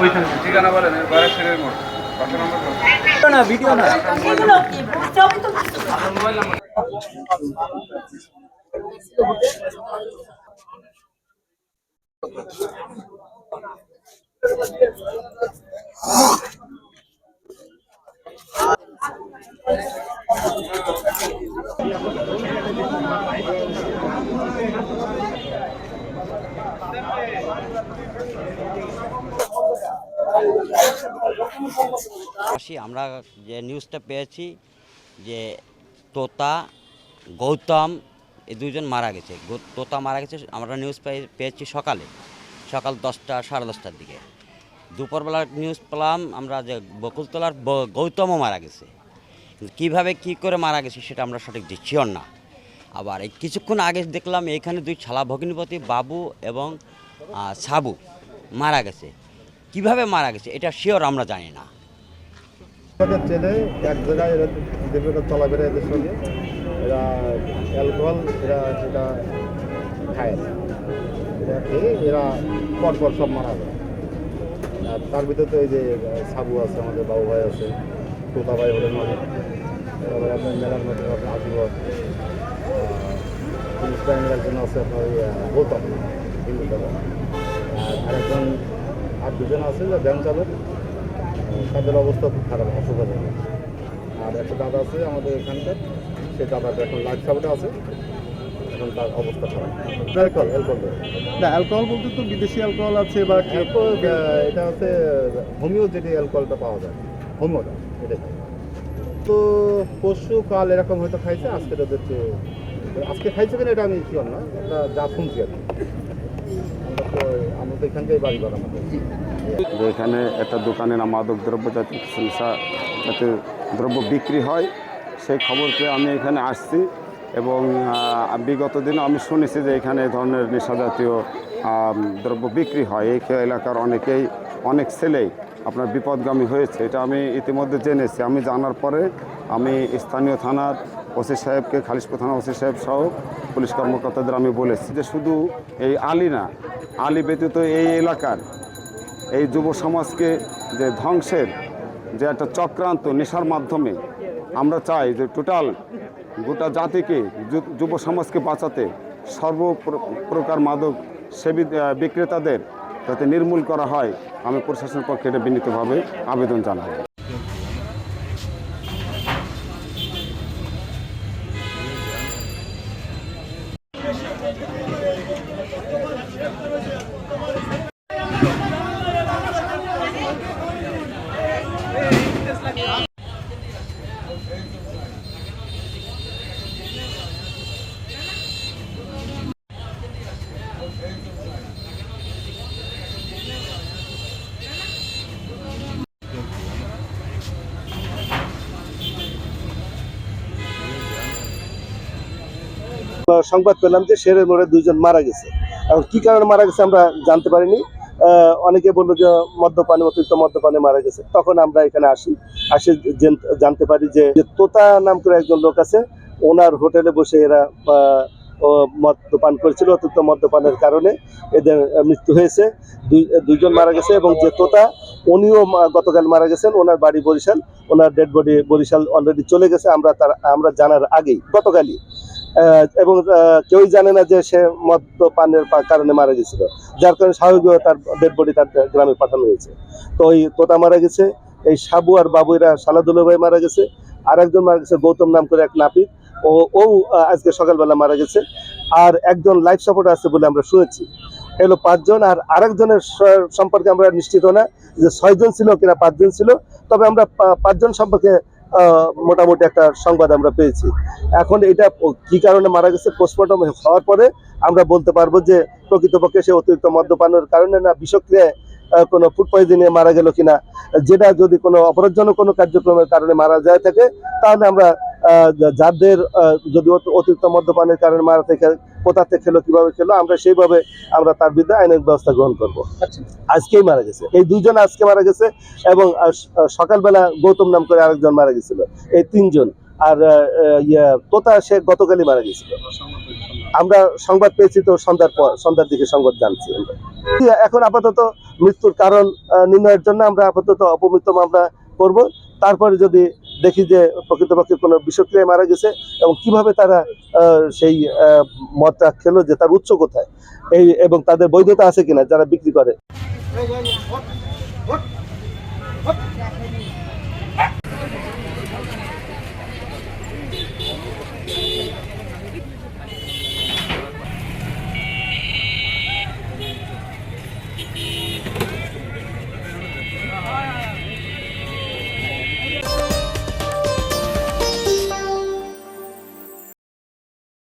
ওইখানে ঠিকানা বলেন বাড়ির ছেলের মোড় কত নম্বর না ভিডিও না এগুলো কি বুঝতে হবে তো মোবাইল নাম্বার আমরা যে নিউজটা পেয়েছি যে তোতা গৌতম এই দুজন মারা গেছে। তোতা মারা গেছে আমরা নিউজ পেয়েছি সকাল 10টা সাড়ে 10টার দিকে। দুপুরবেলার নিউজ পেলাম আমরা যে বকুলতলার গৌতমও মারা গেছে। কিভাবে কি করে মারা গেছে সেটা আমরা সঠিক শিওর না। আবার এই কিছুক্ষণ আগে দেখলাম এইখানে দুই শালা ভগিনীপতি বাবু এবং সাবু মারা গেছে। কিভাবে মারা গেছে এটা শিওর আমরা জানি না। ছেলে এক জায়গায় এরা দীর্ঘটা চলাফেরা এদের সঙ্গে এরা অ্যালকোহল এটা খায় না, এটা খেয়ে এরা পরপর সব মারা যায়। আর তার ভিতরে তো এই যে সাবু আছে, আমাদের বাবু ভাই আছে, তোতা ভাই হলেন অনেক, এবার আপনার মেলার মধ্যে আপনার আজীবন পুলিশ বাহিনীর একজন আছে আপনার গৌতম হিন্দু দাদা, আর একজন আর দুজন আছে যে ব্যাংক চালক, তাদের অবস্থা খুব খারাপ, অসুবিধা। আর একটা দাদা আছে আমাদের এখানকার, সেই দাদাটা এখন লাইফ সাপোর্টে আছে, এখন তার অবস্থা খারাপ। অ্যালকোহল না, অ্যালকোহল বলতে তো বিদেশি অ্যালকোহল আছে বা এটা হচ্ছে হোমিও, যেটি অ্যালকোহলটা পাওয়া যায় হোমিওটা, এটাই। তো পরশু কাল এরকম হয়তো খাইছে, আজকে খাইছে কিনা এটা আমি শিওর না, এটা যা শুনছি আর কি। আমরা তো এখানকাই বাড়ি করা আমাদের। যে এখানে একটা দোকানে মাদক দ্রব্য জাতীয় দ্রব্য বিক্রি হয়, সেই খবর পেয়ে আমি এখানে আসছি এবং বিগত দিনে আমি শুনেছি যে এখানে এই ধরনের নেশা জাতীয় দ্রব্য বিক্রি হয়। এই এলাকার অনেক ছেলেই আপনার বিপদগামী হয়েছে, এটা আমি ইতিমধ্যে জেনেছি। আমি জানার পরে আমি স্থানীয় থানার ওসি সাহেবকে, খালিশপুর থানা ওসি সাহেব সহ পুলিশ কর্মকর্তাদের আমি বলেছি যে শুধু এই আলী না, আলী ব্যতীত এই এলাকার এই যুব সমাজকে যে ধ্বংসের যে একটা চক্রান্ত নেশার মাধ্যমে, আমরা চাই যে টোটাল গোটা জাতিকে, যুব সমাজকে বাঁচাতে সর্বপ্রকার মাদক সেবী বিক্রেতাদের যাতে নির্মূল করা হয়, আমি প্রশাসনের পক্ষে এটা বিনীতভাবে আবেদন জানাই। সংবাদ পেলাম যে শেরের মোড়ে দুইজন মারা গেছে। এখন কি কারণে মারা গেছে আমরা জানতে পারিনি। অনেকে বললো যে মদ্যপানে, অতিরিক্ত মদ্যপানে মারা গেছে। তখন আমরা এখানে আসি জানতে পারি যে তোতা নাম করে একজন লোক আছে, ওনার হোটেলে বসে এরা মদ্যপান করেছিল, অতিরিক্ত মদ্যপানের কারণে এদের মৃত্যু হয়েছে। দুইজন মারা গেছে এবং যে তোতা উনিও গতকাল মারা গেছেন, ওনার বাড়ি বরিশাল, ওনার ডেড বডি বরিশাল অলরেডি চলে গেছে আমরা জানার আগেই, গতকালই। এবং কেউই জানে না যে সে মদ্যপানের কারণে মারা গেছিল, যার কারণে স্বাভাবিকভাবে তার ডেড বডি তার গ্রামে পাঠানো হয়েছে। তো ওই তোতা মারা গেছে, এই সাবু আর বাবু এরা সালাদুল ভাই মারা গেছে, আর একজন মারা গেছে গৌতম নাম করে এক নাপিত, ও আজকে সকালবেলা মারা গেছে। আর একজন লাইফ সাপোর্ট আছে বলে আমরা শুনেছি। এগুলো 5 জন। আর আরেকজনের সম্পর্কে আমরা নিশ্চিত না যে 6 জন ছিল কিনা 5 জন ছিল, তবে আমরা 5 জন সম্পর্কে মোটামুটি একটা সংবাদ আমরা পেয়েছি। এখন এটা কি কারণে মারা গেছে পোস্টমর্টম হওয়ার পরে আমরা বলতে পারবো যে প্রকৃতপক্ষে সে অতিরিক্ত মদ্যপানের কারণে না বিষক্রিয়ায় কোনো ফুড পয়জনিংয়ে মারা গেল কিনা। যেটা যদি কোনো অপরাধজনক কোনো কার্যক্রমের কারণে মারা যায় থাকে, তাহলে আমরা যাদের যদি অতিরিক্ত মদ্যপানের কারণে মারা থেকে কোথাতে খেলো, কিভাবে খেলো, আমরা সেইভাবে আমরা তার বিরুদ্ধে আইনের ব্যবস্থা গ্রহণ করবো। আজকেই মারা গেছে এই দুইজন, আজকে মারা গেছে। এবং সকালবেলা গৌতম নাম করে আরেকজন মারা গেছিল। এই 3 জন আর তোতা সে গতকালই মারা গেছিল। আমরা সংবাদ পেয়েছি তো সন্ধ্যার দিকে সংবাদ জানছি আমরা। এখন আপাতত মৃত্যুর কারণ নির্ণয়ের জন্য আমরা আপাতত অপমৃত্যু মামলা করব। তারপরে যদি দেখি যে প্রকৃতপক্ষে কোনো বিষক্রিয়ায় মারা গেছে এবং কিভাবে তারা সেই মদটা খেলো, যে তার উৎস কোথায়, এবং তাদের বৈধতা আছে কিনা যারা বিক্রি করে।